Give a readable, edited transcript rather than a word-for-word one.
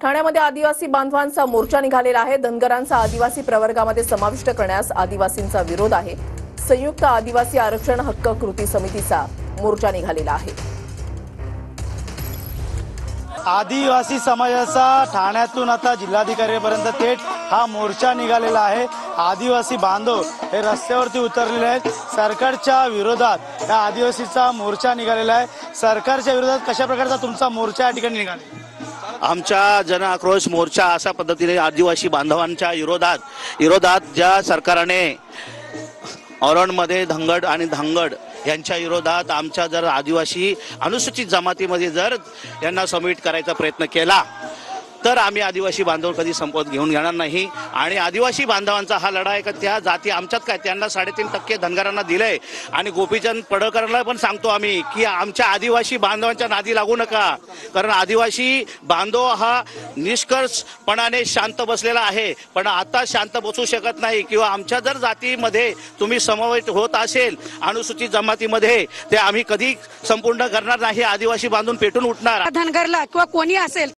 ठाण्यामध्ये आदिवासी बांधवांचा मोर्चा निघालेला आहे। धनगरांचा आदिवासी प्रवर्गामध्ये समाविष्ट करण्यास आदिवासींचा विरोध आहे। संयुक्त आदिवासी आरक्षण हक्क कृती समितीचा मोर्चा निघालेला आहे। आदिवासी समाजाचा ठाण्यातून आता जिल्हाधिकाऱ्यांपर्यंत थेट हा मोर्चा निघालेला आहे। आदिवासी बांधव हे रस्त्यावरती उतरलेले आहेत। सरकारच्या विरोधात या आदिवासीचा मोर्चा निघालेला आहे। सरकारच्या विरोधात कशा प्रकारचा तुमचा मोर्चा या ठिकाणी निघाला? आमचा जन आक्रोश मोर्चा अशा पद्धतीने आदिवासी बांधवांच्या विरोधात ज्या सरकारने औरणमध्ये धनगर आणि धांगड यांच्या विरोधात आमच्या जर आदिवासी अनुसूचित जमातीमध्ये जर यांना सबमिट करायचा प्रयत्न केला तर आम्ही आदिवासी बांधव कधी संपवत घेऊन घेणार नाही। आणि आदिवासी बांधवांचा हा लढा आहे का त्या जाती आमच्यात काय त्यांना 3.5% धनगरांना दिलंय। आणि गोपीचंद पडळकरला पण सांगतो आम्ही की आमच्या आदिवासी बांधवांच्या नादी लागू नका, कारण आदिवासी बांधव हा निष्कर्षपणाने शांत बसलेला आहे, पण आता शांत बसू शकत नाही। किंवा आमच्या जर जातीमध्ये तुम्ही समवेत होत असेल अनुसूचित जमातीमध्ये ते आम्ही कधी संपूर्ण करणार नाही। आदिवासी बांधून पेटून उठणार। धनगरला किंवा कोणी असेल